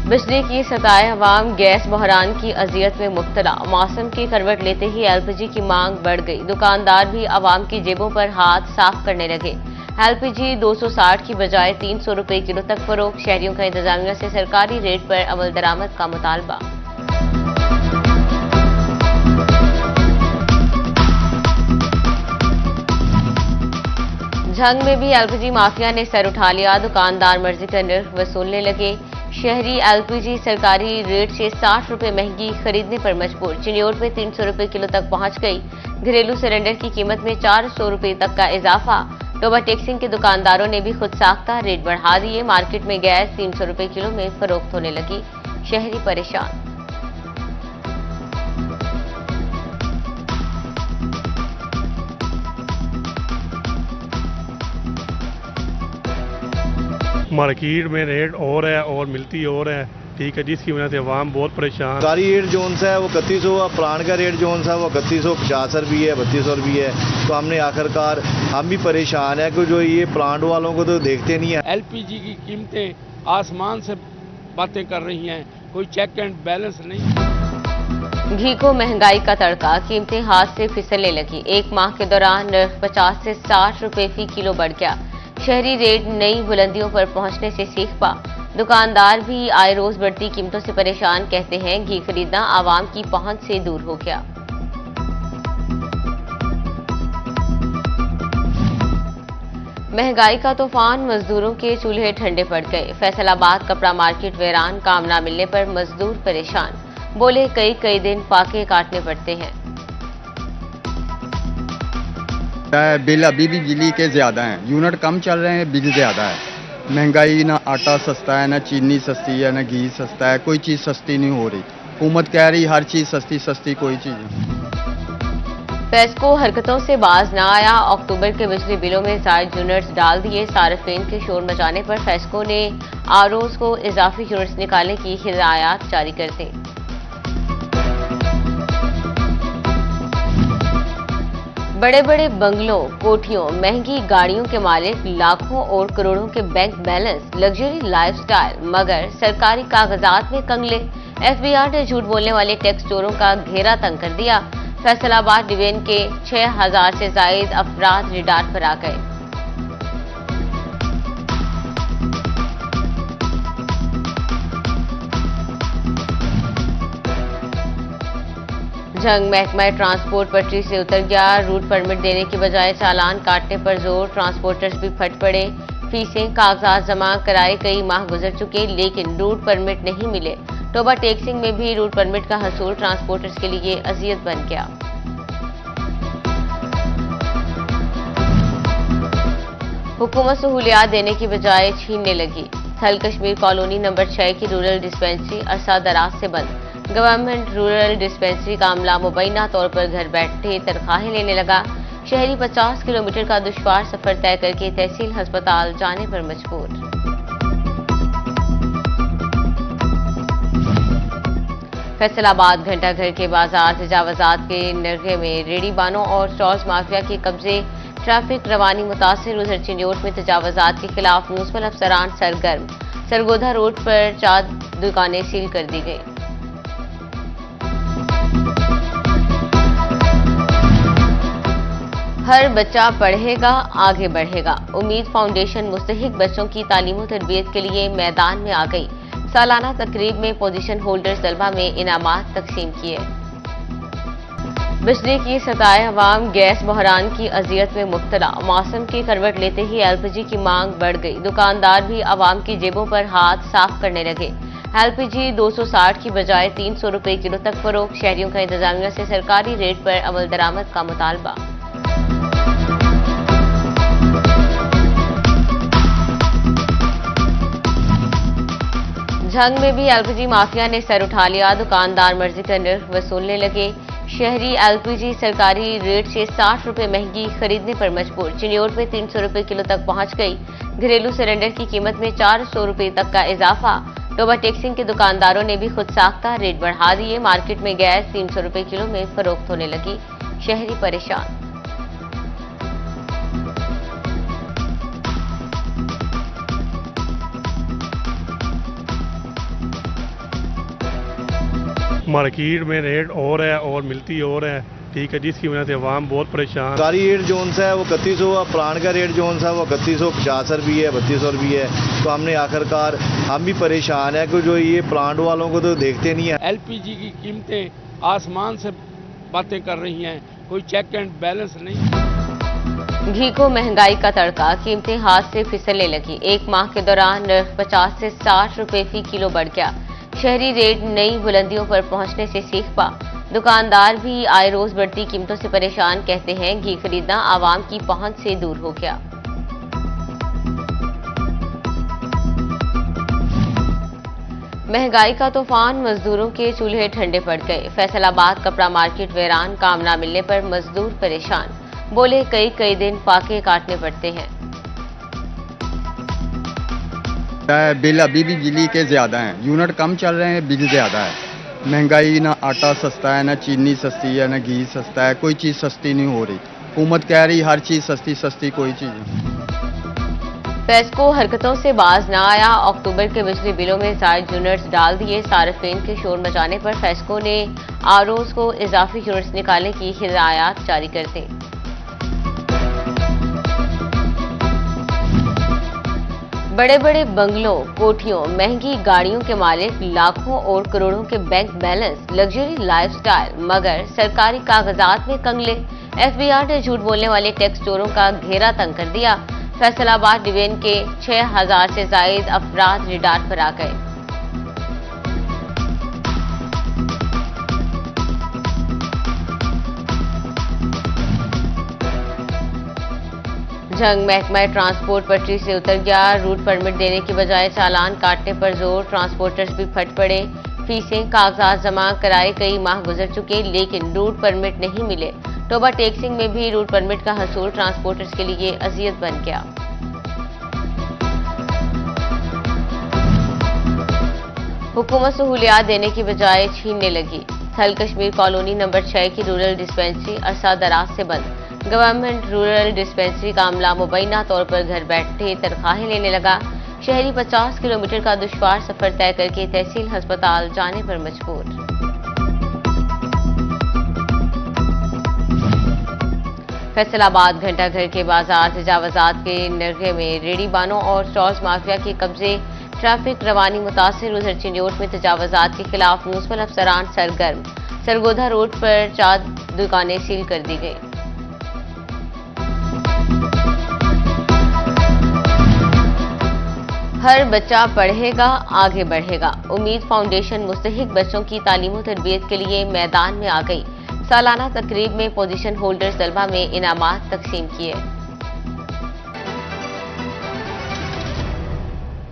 बिजली की सताए अवाम, गैस बहरान की अजियत में मुब्तला। मौसम की करवट लेते ही एलपीजी की मांग बढ़ गई। दुकानदार भी अवाम की जेबों पर हाथ साफ करने लगे। एलपीजी 260 की बजाय 300 रुपए किलो तक फरोख्त। शहरियों का इंतजामिया से सरकारी रेट पर अमल दरामद का मुतालबा। झंग में भी एलपीजी माफिया ने सर उठा लिया। दुकानदार मर्जी का निर्ख वसूलने लगे। शहरी एलपीजी सरकारी रेट से 60 रुपए महंगी खरीदने पर मजबूर। चिन्योट में 300 रुपए किलो तक पहुंच गई। घरेलू सिलेंडर की कीमत में 400 रुपए तक का इजाफा। टोबा टेक्सिंग के दुकानदारों ने भी खुद साख्ता रेट बढ़ा दिए। मार्केट में गैस 300 रुपए किलो में फरोख्त होने लगी। शहरी परेशान। मार्केट में रेट और है और मिलती और है, ठीक है, जिसकी वजह से अवाम बहुत परेशान। सरकारी रेट जोन सा है वो 3100, प्लांट का रेट जोन सा है वो 3150 रुपये है, 3200 रुपये है। तो हमने आखिरकार हम भी परेशान है कि जो ये प्लांट वालों को तो देखते नहीं है। एलपीजी की कीमतें आसमान से बातें कर रही हैं, कोई चेक एंड बैलेंस नहीं। घी को महंगाई का तड़का, कीमतें हाथ से फिसलने लगी। एक माह के दौरान नर्ख 50 से 60 रुपए फी किलो बढ़ गया। शहरी रेट नई बुलंदियों पर पहुंचने से सीख पा। दुकानदार भी आए रोज बढ़ती कीमतों से परेशान। कहते हैं घी खरीदना आवाम की पहुंच से दूर हो गया। महंगाई का तूफान, मजदूरों के चूल्हे ठंडे पड़ गए। फैसलाबाद कपड़ा मार्केट वीरान, काम न मिलने पर मजदूर परेशान। बोले कई दिन फाके काटने पड़ते हैं। बिल अभी भी बिजली के ज़्यादा हैं, यूनिट कम चल रहे हैं, बिल ज़्यादा है। महंगाई, ना आटा सस्ता है, ना चीनी सस्ती है, ना घी सस्ता है, कोई चीज़ सस्ती नहीं हो रही। हुकूमत कह रही हर चीज़ सस्ती कोई चीज़ नहीं। फेस्को हरकतों से बाज न आया। अक्टूबर के बिजली बिलों में जायद यूनिट्स डाल दिए। सार्फिन के शोर मचाने पर फेस्को ने आरओज को इजाफी यूनिट्स निकालने की हिदायत जारी कर दी। बड़े बड़े बंगलों, कोठियों, महंगी गाड़ियों के मालिक, लाखों और करोड़ों के बैंक बैलेंस, लग्जरी लाइफस्टाइल, मगर सरकारी कागजात में कंगले। एफबीआर ने झूठ बोलने वाले टैक्स चोरों का घेरा तंग कर दिया। फैसलाबाद डिवीजन के 6000 से जायद अफराद रिडार पर आ गए। झंग महकमा ट्रांसपोर्ट पटरी से उतर गया। रूट परमिट देने की बजाय चालान काटने पर जोर। ट्रांसपोर्टर्स भी फट पड़े। फीसें, कागजात जमा कराए कई माह गुजर चुके, लेकिन रूट परमिट नहीं मिले। टोबा टेक्सिंग में भी रूट परमिट का हसूल ट्रांसपोर्टर्स के लिए अजियत बन गया। हुकूमत सहूलियात देने की बजाय छीनने लगी। थल कश्मीर कॉलोनी नंबर 6 की रूरल डिस्पेंसरी अरसा दराज से बंद। गवर्नमेंट रूरल डिस्पेंसरी का अमला मुबैना तौर पर घर बैठे तनख्वाहें लेने लगा। शहरी 50 किलोमीटर का दुश्वार सफर तय करके तहसील अस्पताल जाने पर मजबूर। फैसलाबाद घंटाघर के बाजार तजावजात के नरगे में रेडी बानों और स्टॉल्स माफिया के कब्जे। ट्रैफिक रवानी मुतासिर। उधर चिन्योट में तजावजात के खिलाफ म्युनिसिपल अफसरान सरगर्म। सरगोधा रोड पर 4 दुकानें सील कर दी गई। हर बच्चा पढ़ेगा, आगे बढ़ेगा। उम्मीद फाउंडेशन मुस्तहिक बच्चों की तालीम और तरबियत के लिए मैदान में आ गई। सालाना तकरीब में पोजीशन होल्डर्स तलबा में इनामात तकसीम किए। बिजली की सताए अवाम, गैस बहरान की अजियत में मुब्तला। मौसम की करवट लेते ही एलपीजी की मांग बढ़ गई। दुकानदार भी अवाम की जेबों पर हाथ साफ करने लगे। एलपीजी 260 की बजाय 300 रुपए किलो तक फरोख्त। शहरियों का इंतजामिया से सरकारी रेट पर अमल दरामद का मुतालबा। झंग में भी एलपीजी माफिया ने सर उठा लिया। दुकानदार मर्जी का निर्ख वसूलने लगे। शहरी एलपीजी सरकारी रेट से 60 रुपए महंगी खरीदने पर मजबूर। चिन्योट में 300 रुपए किलो तक पहुंच गई। घरेलू सिलेंडर की कीमत में 400 रुपए तक का इजाफा। टोबा टेक्सिंग के दुकानदारों ने भी खुद साख्ता रेट बढ़ा दिए। मार्केट में गैस 300 रुपए किलो में फरोख्त होने लगी। शहरी परेशान। मार्केट में रेट और है और मिलती और है, ठीक है, जिसकी वजह से अवाम बहुत परेशान। सरकारी रेट जोन सा है वो 3100, प्लांट का रेट जोन सा है वो 3150 भी है, 3200 भी है। तो हमने आखिरकार हम भी परेशान है कि जो ये प्लांट वालों को तो देखते नहीं है। एलपीजी की कीमतें आसमान से बातें कर रही हैं, कोई चेक एंड बैलेंस नहीं। घी को महंगाई का तड़का, कीमतें हाथ से फिसलने लगी। एक माह के दौरान नर्ख 50 से 60 रुपए फी किलो बढ़ गया। शहरी रेट नई बुलंदियों पर पहुंचने से सीख पा। दुकानदार भी आए रोज बढ़ती कीमतों से परेशान, कहते हैं घी खरीदना आवाम की पहुंच से दूर हो गया। महंगाई का तूफान, मजदूरों के चूल्हे ठंडे पड़ गए। फैसलाबाद कपड़ा मार्केट वीरान, काम न मिलने पर मजदूर परेशान। बोले कई दिन फाके काटने पड़ते हैं। बिल अभी भी बिजली के ज़्यादा हैं, यूनिट कम चल रहे हैं, बिल ज़्यादा है। महंगाई, ना आटा सस्ता है, ना चीनी सस्ती है, ना घी सस्ता है, कोई चीज़ सस्ती नहीं हो रही। हुकूमत कह रही हर चीज़ सस्ती सस्ती, कोई चीज़ नहीं। फेस्को हरकतों से बाज न आया। अक्टूबर के बिजली बिलों में जायद यूनिट्स डाल दिए। सार्फिन के शोर मचाने पर फेस्को ने आरओज को इजाफी यूनिट्स निकालने की हिदायत जारी कर दी। बड़े बड़े बंगलों, कोठियों, महंगी गाड़ियों के मालिक, लाखों और करोड़ों के बैंक बैलेंस, लग्जरी लाइफस्टाइल, मगर सरकारी कागजात में कंगले। एफबीआर ने झूठ बोलने वाले टैक्स चोरों का घेरा तंग कर दिया। फैसलाबाद डिवीजन के 6000 से जायद अफराद रिडार पर आ गए। जंग महकमा ट्रांसपोर्ट पटरी से उतर गया। रूट परमिट देने की बजाय चालान काटने पर जोर, ट्रांसपोर्टर्स भी फट पड़े। फीसें, कागजात जमा कराए कई माह गुजर चुके, लेकिन रूट परमिट नहीं मिले। टोबा टैक्सिंग में भी रूट परमिट का हसूल ट्रांसपोर्टर्स के लिए अजियत बन गया। हुकूमत सहूलियात देने की बजाय छीनने लगी। थल कश्मीर कॉलोनी नंबर 6 की रूरल डिस्पेंसरी अरसा दराज से बंद। गवर्नमेंट रूरल डिस्पेंसरी का अमला मुबैना तौर पर घर बैठे तनख्वाहें लेने लगा। शहरी 50 किलोमीटर का दुश्वार सफर तय करके तहसील अस्पताल जाने पर मजबूर। फैसलाबाद घंटाघर के बाजार तजावजात के नरगे में रेड़ीबानों और स्टॉल्स माफिया के कब्जे। ट्रैफिक रवानी मुतासिर। उधर चिन्योट में तजावजात के खिलाफ म्यूनिसिपल अफसरान सरगर्म। सरगोधा रोड पर 4 दुकानें सील कर दी गई। हर बच्चा पढ़ेगा, आगे बढ़ेगा। उम्मीद फाउंडेशन मुस्तहिक बच्चों की तालीम और तरबियत के लिए मैदान में आ गई। सालाना तकरीब में पोजीशन होल्डर्स तलबा में इनामात तकसीम किए।